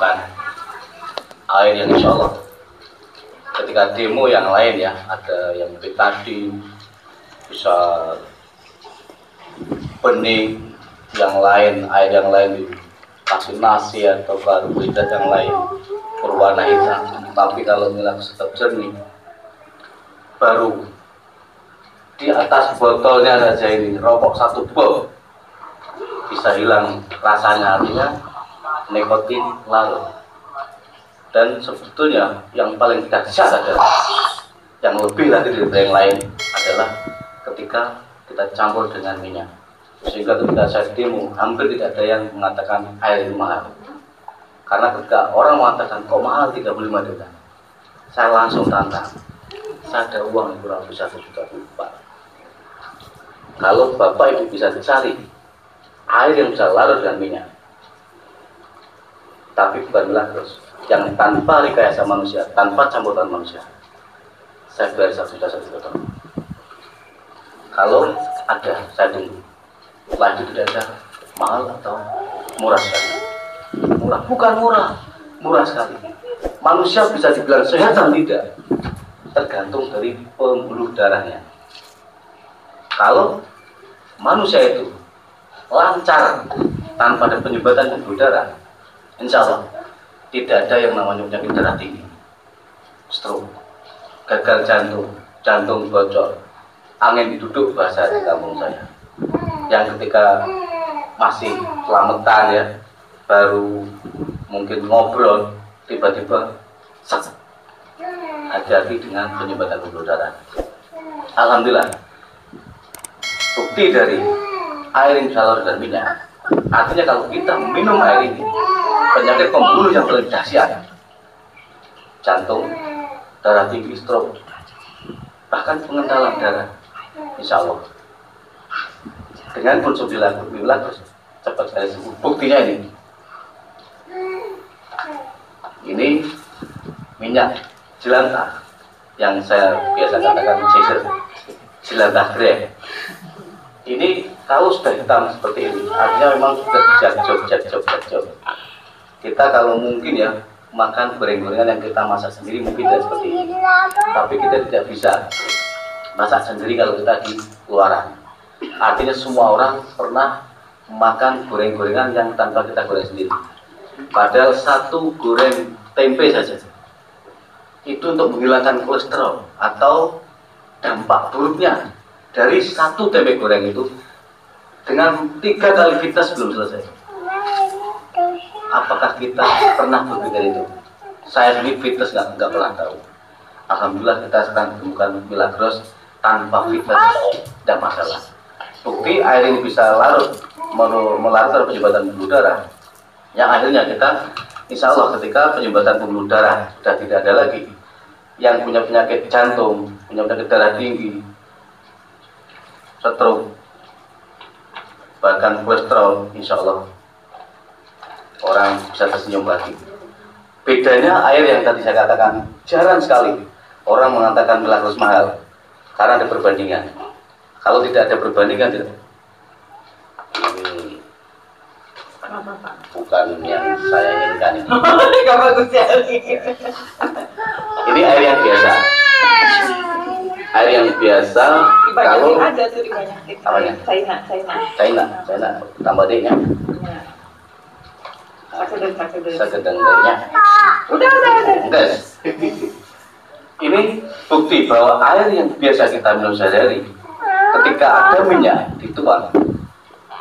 menemukan air yang insya Allah ketika demo yang lain ya, ada yang betadin, bisa bening, yang lain, air yang lain dikasih nasi atau karbohidrat yang lain berwarna hitam. Tapi kalau Milagros tetap jernih, baru di atas botolnya saja ini rokok satu box bisa hilang rasanya, artinya nikotin larut. Dan sebetulnya yang paling dahsyat adalah yang lebih lagi dari yang lain adalah ketika kita campur dengan minyak, sehingga ketika saya demo hampir tidak ada yang mengatakan air itu mahal. Karena ketika orang mengatakan kok mahal 35 juta, saya langsung tantang, saya ada uang yang kurang lebih 1 juta rupiah. Kalau bapak ibu bisa dicari air yang bisa larut dengan minyak, tapi bukan Milagros, yang tanpa rekayasa manusia, tanpa campuran manusia, saya bayar 1 juta 1 juta. Kalau ada, saya tunggu. Setelah itu tidak ada, mahal atau murah sekali. Murah, bukan murah, murah sekali. Manusia bisa dibilang sehat atau tidak, tergantung dari pembuluh darahnya. Kalau manusia itu lancar tanpa ada penyumbatan pembuluh darah, insya Allah tidak ada yang namanya penyakit darah tinggi, stroke, gagal jantung, jantung bocor, angin diduduk bahasa di kampung saya. Yang ketika masih selamatan ya, baru mungkin ngobrol, tiba-tiba sak. Hati-hati dengan penyumbatan pembuluh darah. Alhamdulillah, bukti dari air yang bisa larut dan minyak, artinya kalau kita minum air ini, penyakit pembuluh yang paling dahsyat, jantung, darah tinggi, stroke, bahkan pengentalan darah, insya Allah dengan konsumsi Milagros cepat sekali sembuh. Buktinya ini minyak jelantah yang saya biasa katakan jelantah grey. Ini kalau sudah hitam seperti ini, artinya memang sudah jatuh. Kita kalau mungkin ya makan goreng-gorengan yang kita masak sendiri mungkin tidak seperti ini, tapi kita tidak bisa masak sendiri kalau kita di luaran. Artinya semua orang pernah makan goreng-gorengan yang tanpa kita goreng sendiri. Padahal satu goreng tempe saja itu untuk menghilangkan kolesterol atau dampak buruknya dari satu tempe goreng itu dengan 3 kali fitness belum selesai. Apakah kita pernah berpikir itu? Saya sendiri fitness nggak pernah tahu. Alhamdulillah kita sekarang menemukan Milagros tanpa fitness, tidak masalah. Bukti air ini bisa larut, melarut penyumbatan pembuluh darah. Yang akhirnya kita, insya Allah ketika penyumbatan pembuluh darah sudah tidak ada lagi, yang punya penyakit jantung, punya penyakit darah tinggi, stroke, bahkan kolesterol, insya Allah orang bisa tersenyum lagi. Bedanya air yang tadi saya katakan, jarang sekali orang mengatakan Milagros mahal karena ada perbandingan. Kalau tidak ada perbandingan, ini bukan yang saya inginkan ini. Ini air yang biasa. Air yang biasa. Kalau ada tuh di banyak apanya? China, tambah D-nya. Sekedengnya. Udah. Guys, ini bukti bahwa air yang biasa kita minum sehari-hari, ketika ada minyak dituang,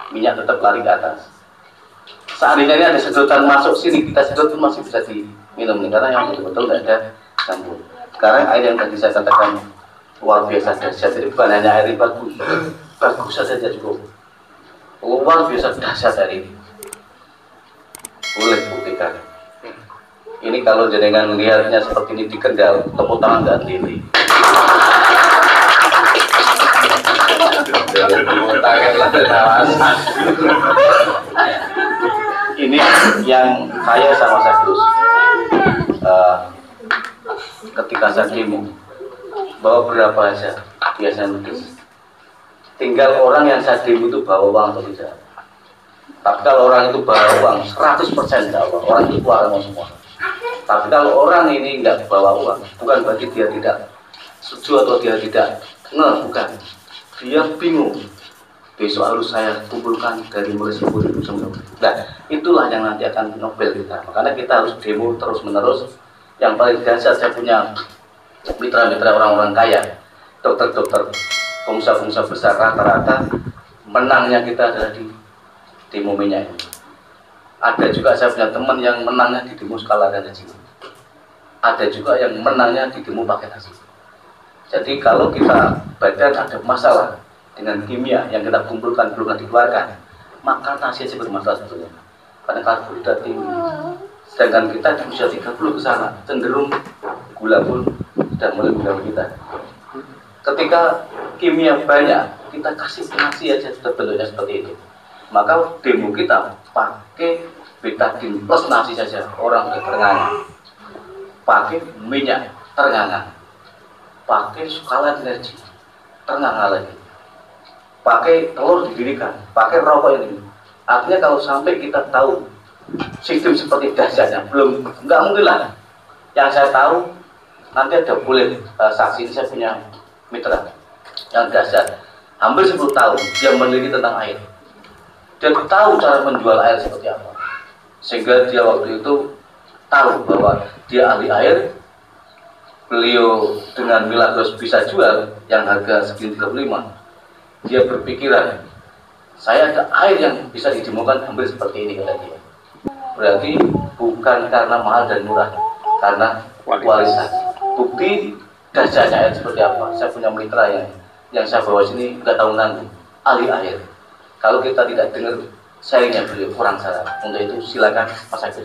minyak tetap lari ke atas. Seandainya ini ada sedotan masuk sini, kita sedot pun masih bisa diminum nih, karena yang betul-betul tidak ada campur. Sekarang air yang tadi saya katakan luar biasa dahsyat, jadi bukan hanya air yang bagus saja cukup. Luar biasa dahsyat air ini. Boleh buktikan. Ini kalau jenengan melihatnya seperti ini di Kendal, tepuk tangan nggak lili. Ini yang saya sama Sagus ketika saya demo bawa berapa aja biasanya nulis. Tinggal orang yang saya demo itu bawa uang atau tidak. Tapi kalau orang itu bawa uang 100% Allah, orang itu keluar mau semua. Tapi kalau orang ini nggak bawa uang, bukan berarti dia tidak setuju atau dia tidak bukan. Dia bingung. Besok harus saya kumpulkan dari mulai 10.000 sampai. Nah, itulah yang nanti akan Nobel kita. Makanya kita harus demo terus menerus. Yang paling dahsyat, saya punya mitra-mitra orang-orang kaya, dokter-dokter, pengusaha-pengusaha besar, rata-rata menangnya kita adalah di demo minyak ini. Ada juga saya punya teman yang menangnya di demo skala dan haji. Ada juga yang menangnya di demo paket haji. Jadi kalau kita badan ada masalah dengan kimia yang kita kumpulkan belum dikeluarkan, maka nasi aja bermasalah sebetulnya. Karena karbohidrat tinggi. Sedangkan kita di usia 30 ke sana cenderung gula pun sudah mulai mengganggu kita. Ketika kimia banyak, kita kasih nasi aja sudah bentuknya seperti itu. Maka demo kita pakai betadine plus nasi saja, orang sudah terengah. Pakai minyak terengah. Pakai skala energi terengah lagi. Pakai telur didirikan, pakai rokok ini. Artinya kalau sampai kita tahu sistem seperti dahsyatnya, nggak mungkin lah. Yang saya tahu nanti ada boleh saksi, ini saya punya mitra yang dahsyat, hampir 10 tahun dia meneliti tentang air. Dia tahu cara menjual air seperti apa, sehingga dia waktu itu tahu bahwa dia ahli air. Beliau dengan Milagros bisa jual yang harga segini 35. Dia berpikiran, saya ada air yang bisa didemokan hampir seperti ini, kata dia. Berarti bukan karena mahal dan murah, karena kualitas. Bukti dahsyatnya air seperti apa. Saya punya mitra yang saya bawa sini nggak tahu nanti ahli air. Kalau kita tidak dengar sharingnya beliau kurang salah. Untuk itu silakan Mas Agus.